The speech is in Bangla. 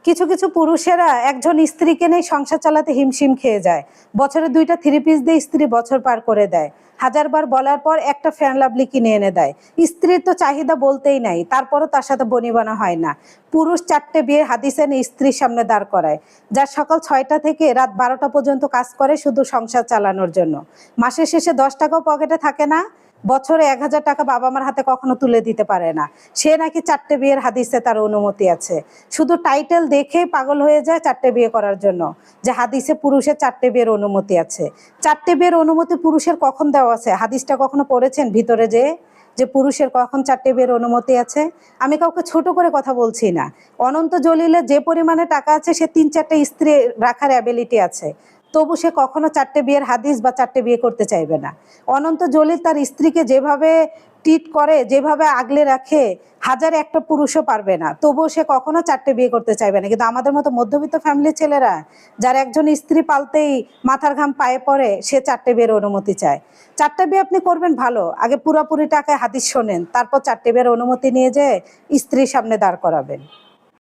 কিছু কিছু পুরুষেরা একজন স্ত্রীকে নিয়ে সংসার চালাতে হিমশিম খেয়ে যায়। বছরে 2টা 3 পিস দিয়ে স্ত্রী বছর পার করে দেয়। হাজারবার বলার পর একটা ফ্যান লাভলি কিনে এনে দেয়। স্ত্রীর তো চাহিদা বলতেই নাই, তারপরও তার সাথে বনিবনা হয় না। পুরুষ 4টে বিয়ে হাদিস এনে স্ত্রীর সামনে দাঁড় করায়, যার সকাল 6টা থেকে রাত 12টা পর্যন্ত কাজ করে শুধু সংসার চালানোর জন্য। মাসের শেষে 10 টাকাও পকেটে থাকে না। বছরে 1000 টাকা বাবা মার হাতে কখনো তুলে দিতে পারে না। সে নাকি 4টে বিয়ের হাদিসে তার অনুমতি আছে। শুধু টাইটেল দেখে পাগল হয়ে যায় 4টে বিয়ে করার জন্য, যে হাদিসে পুরুষের 4টে বিয়ের অনুমতি আছে। 4টে বিয়ের অনুমতি পুরুষের কখন দেওয়া আছে? হাদিসটা কখনো পড়েছেন ভিতরে যে পুরুষের কখন 4টে বিয়ের অনুমতি আছে? আমি কাউকে ছোট করে কথা বলছি না। অনন্ত জলিলের যে পরিমাণে টাকা আছে, সে 3-4টে স্ত্রী রাখার অ্যাবিলিটি আছে, তবু সে কখনো 4টে বিয়ের হাদিস বা 4টে বিয়ে করতে চাইবে না। অনন্ত জলিল তার স্ত্রীকে যেভাবে ট্রিট করে, যেভাবে আগলে রাখে, হাজারে একটা পুরুষও পারবে না, তবুও সে কখনো 4টে বিয়ে করতে চাইবে না। কিন্তু আমাদের মতো মধ্যবিত্ত ফ্যামিলির ছেলেরা, যার একজন স্ত্রী পালতেই মাথার ঘাম পায়ে পড়ে, সে 4টে বিয়ের অনুমতি চায়। 4টে বিয়ে আপনি করবেন ভালো, আগে পুরোপুরি টাকায় হাদিস শোনেন, তারপর 4টে বিয়ের অনুমতি নিয়ে যেয়ে স্ত্রীর সামনে দাঁড় করাবেন।